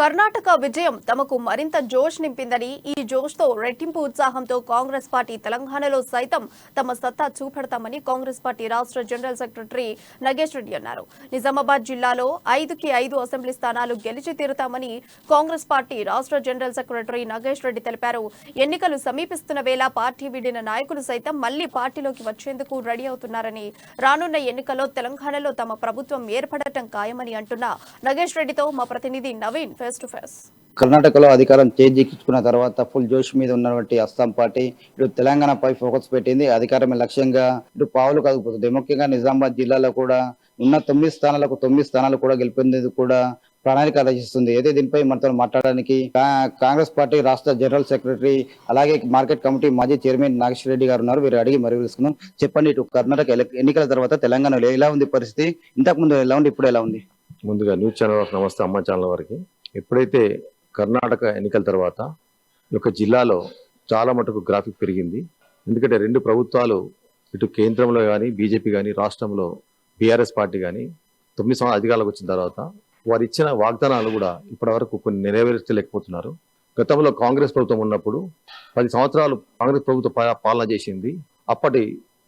కర్ణాటక విజయం తమకు మరింత జోష్ నింపిందని, ఈ జోష్తో రెట్టింపు ఉత్సాహంతో కాంగ్రెస్ పార్టీ తెలంగాణలో సైతం తమ సత్తా చూపెడతామని కాంగ్రెస్ పార్టీ రాష్ట్ర జనరల్ సెక్రటరీ నగేష్ రెడ్డి అన్నారు. నిజామాబాద్ జిల్లాలో 5కి 5 అసెంబ్లీ స్థానాలు గెలిచి తీరుతామని కాంగ్రెస్ పార్టీ రాష్ట్ర జనరల్ సెక్రటరీ నగేష్ రెడ్డి తెలిపారు. ఎన్నికలు సమీపిస్తున్న వేళ పార్టీ వీడిన నాయకులు సైతం మళ్లీ పార్టీలోకి వచ్చేందుకు రెడీ అవుతున్నారని, రానున్న ఎన్నికల్లో తెలంగాణలో తమ ప్రభుత్వం ఏర్పడటం ఖాయమని అంటున్న నగేష్ రెడ్డితో మా ప్రతినిధి నవీన్ ఫేస్ టు ఫేస్. కర్ణాటకలో అధికారం చేజిక్కించుకున్న తర్వాత ఫుల్ జోష్ మీద ఉన్నటువంటి అస్సాం పార్టీ ఇటు తెలంగాణపై ఫోకస్ పెట్టింది. అధికారమే లక్ష్యంగా ఇటు పావులు కదుపుతుంది. ముఖ్యంగా నిజామాబాద్ జిల్లాలో కూడా ఉన్న 9 స్థానాలకు 9 స్థానాలు కూడా గెలిపేందుకు కూడా ప్రణాళిక రచిస్తుంది. అయితే దీనిపై మనతో మాట్లాడడానికి కాంగ్రెస్ పార్టీ రాష్ట్ర జనరల్ సెక్రటరీ అలాగే మార్కెట్ కమిటీ మాజీ చైర్మన్ నాగేష్ రెడ్డి గారు ఉన్నారు. వీరు అడిగి మరి తెలుసుకున్నాం. చెప్పండి, ఇటు కర్ణాటక ఎన్నికల తర్వాత తెలంగాణలో ఎలా ఉంది పరిస్థితి? ఇంతకు ముందు ఎలా ఉంది, ఇప్పుడు ఎలా ఉంది? ముందుగా న్యూస్ ఛానల్ నమస్తే, అమ్మ ఛానల్ వారికి. ఎప్పుడైతే కర్ణాటక ఎన్నికల తర్వాత ఈ యొక్క జిల్లాలో చాలా మటుకు గ్రాఫిక్ పెరిగింది. ఎందుకంటే 2 ప్రభుత్వాలు ఇటు కేంద్రంలో కానీ బీజేపీ కానీ రాష్ట్రంలో బీఆర్ఎస్ పార్టీ కానీ 9 సంవత్సరాలు అధికారంలోకి వచ్చిన తర్వాత వారు ఇచ్చిన వాగ్దానాలు కూడా ఇప్పటి వరకు కొన్ని నెరవేర్చలేకపోతున్నారు. గతంలో కాంగ్రెస్ ప్రభుత్వం ఉన్నప్పుడు 10 సంవత్సరాలు కాంగ్రెస్ ప్రభుత్వం పాలన చేసింది. అప్పటి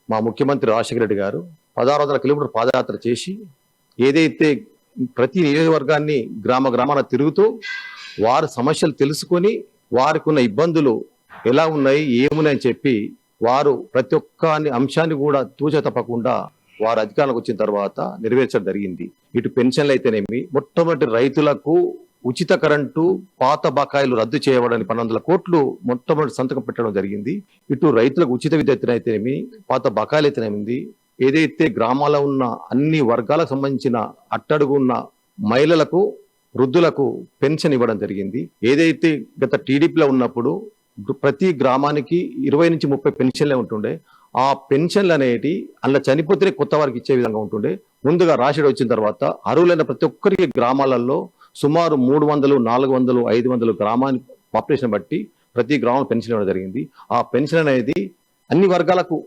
మా ముఖ్యమంత్రి రాజశేఖర రెడ్డి గారు 1600 కిలోమీటర్ పాదయాత్ర చేసి ఏదైతే ప్రతి నియోజకవర్గాన్ని గ్రామాన తిరుగుతూ వారి సమస్యలు తెలుసుకొని వారికి ఉన్న ఇబ్బందులు ఎలా ఉన్నాయి ఏమున్నాయని చెప్పి వారు ప్రతి ఒక్క అంశాన్ని కూడా తూచ తప్పకుండా వారు అధికారంలోకి వచ్చిన తర్వాత నెరవేర్చడం జరిగింది. ఇటు పెన్షన్లు అయితేనేమి, మొట్టమొదటి రైతులకు ఉచిత కరెంటు పాత బకాయిలు రద్దు చేయబడని 1200 కోట్లు మొట్టమొదటి సంతకం పెట్టడం జరిగింది. ఇటు రైతులకు ఉచిత విద్యుత్ అయితేనేమి, పాత బకాయిలు అయితేనేమి, ఏదైతే గ్రామాల్లో ఉన్న అన్ని వర్గాలకు సంబంధించిన అట్టడుగు ఉన్న మహిళలకు వృద్ధులకు పెన్షన్ ఇవ్వడం జరిగింది. ఏదైతే గత టీడీపీలో ఉన్నప్పుడు ప్రతి గ్రామానికి 20 నుంచి 30 పెన్షన్లే ఉంటుండే. ఆ పెన్షన్లు అనేటి అలా చనిపోతేనే కొత్త వారికి ఇచ్చే విధంగా ఉంటుండే. ముందుగా రాశిడి వచ్చిన తర్వాత అర్హులైన ప్రతి ఒక్కరికి గ్రామాలలో సుమారు 300, 400, 500 గ్రామాన్ని పాపులేషన్ బట్టి ప్రతి గ్రామం పెన్షన్ ఇవ్వడం జరిగింది. ఆ పెన్షన్ అనేది అన్ని వర్గాలకు,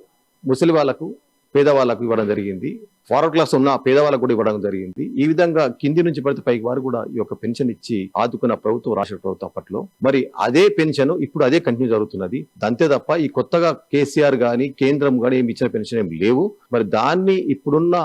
ముసలి వాళ్ళకు, పేదవాళ్ళకు ఇవ్వడం జరిగింది. ఫార్వర్డ్ క్లాస్ ఉన్న పేదవాళ్ళకు కూడా ఇవ్వడం జరిగింది. ఈ విధంగా కింది నుంచి పడితే పైకి వారు కూడా ఈ యొక్క పెన్షన్ ఇచ్చి ఆదుకున్న ప్రభుత్వం రాష్ట్ర ప్రభుత్వం అప్పట్లో. మరి అదే పెన్షన్ ఇప్పుడు అదే కంటిన్యూ జరుగుతున్నది. అంతే తప్ప ఈ కొత్తగా కేసీఆర్ గాని కేంద్రం గాని ఏమి ఇచ్చిన పెన్షన్ ఏమి లేవు. మరి దాన్ని ఇప్పుడున్న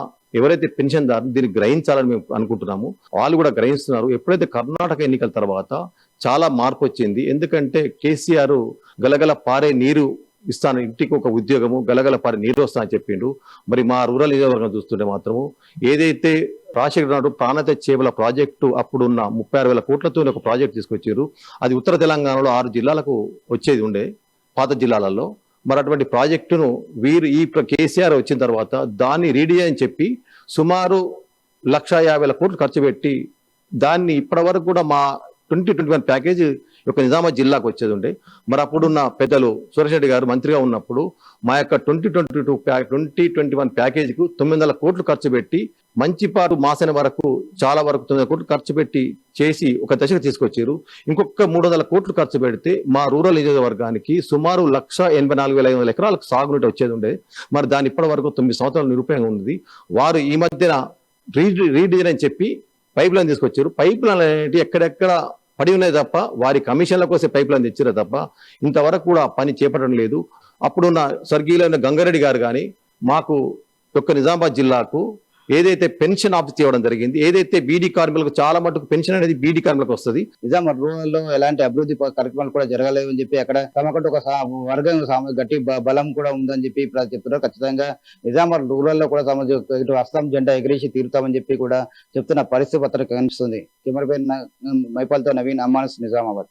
ఎవరైతే పెన్షన్ దారులు దీన్ని గ్రహించాలని మేము అనుకుంటున్నాము, వాళ్ళు కూడా గ్రహిస్తున్నారు. ఎప్పుడైతే కర్ణాటక ఎన్నికల తర్వాత చాలా మార్పు వచ్చింది. ఎందుకంటే కేసీఆర్ గలగల పారే నీరు ఇస్తాను, ఇంటికి ఒక ఉద్యోగము, గలగల పారి నీరు వస్తా అని చెప్పిండు. మరి మా రూరల్ నియోజకవర్గం చూస్తుంటే మాత్రము ఏదైతే రాజశేఖర నాడు ప్రాణత చేపల ప్రాజెక్టు అప్పుడున్న 36,000 కోట్లతో ఒక ప్రాజెక్ట్ తీసుకొచ్చారు. అది ఉత్తర తెలంగాణలో 6 జిల్లాలకు వచ్చేది ఉండే పాత జిల్లాలలో. మరి అటువంటి ప్రాజెక్టును వీరు ఈ కేసీఆర్ వచ్చిన తర్వాత దాన్ని రీడిజైన్ అని చెప్పి సుమారు 1,50,000 కోట్లు ఖర్చు పెట్టి దాన్ని ఇప్పటి వరకు కూడా మా 2021 ప్యాకేజ్ యొక్క నిజామాబాద్ జిల్లాకు వచ్చేది ఉండే. మరి అప్పుడున్న పెద్దలు సురేష్ రెడ్డి గారు మంత్రిగా ఉన్నప్పుడు మా యొక్క 2021 ప్యాకేజీకు 900 కోట్లు ఖర్చు పెట్టి మంచిపాటు మాసన వరకు చాలా వరకు 900 కోట్లు ఖర్చు పెట్టి చేసి ఒక దశకు తీసుకొచ్చారు. ఇంకొక 300 కోట్లు ఖర్చు పెడితే మా రూరల్ నియోజకవర్గానికి సుమారు 1,84,500 ఎకరాలకు సాగునీటి వచ్చేది ఉండే. మరి దాని ఇప్పటి వరకు 9 సంవత్సరాల నిరుపయోగం ఉంది. వారు ఈ మధ్యన రీడిజైన్ అని చెప్పి పైప్ లైన్ తీసుకొచ్చారు. పైప్ లైన్ అనేవి ఎక్కడెక్కడ పడి ఉన్నాయి తప్ప వారి కమిషన్ల కోసం పైప్ లైన్ తెచ్చారు తప్ప ఇంతవరకు కూడా పని చేపట్టడం లేదు. అప్పుడున్న స్వర్గీయులైన గంగారెడ్డి గారు కానీ మాకు యొక్క నిజామాబాద్ జిల్లాకు ఏదైతే పెన్షన్ ఆఫీస్ ఇవ్వడం జరిగింది, ఏదైతే బీడీ కార్మికులకు చాలా మటుకు పెన్షన్ అనేది బీడీ కార్మికులకు వస్తుంది. నిజామాబాద్ రూరల్ లో ఎలాంటి అభివృద్ధి కార్యక్రమాలు కూడా జరగలేవు అని చెప్పి అక్కడ తమకంటూ ఒక వర్గం గట్టి బలం కూడా ఉందని చెప్పి చెప్తున్నారు. ఖచ్చితంగా నిజామాబాద్ రూరల్ లో కూడా తమ ఇటు అస్సాం జెండా ఎగిరేసి తీరుతామని చెప్పి కూడా చెప్తున్న పరిస్థితి పత్రిక కనిపిస్తుంది. కెమెరామెన్ మైపాల్తో నవీన్, అమ్మాన్స్, నిజామాబాద్.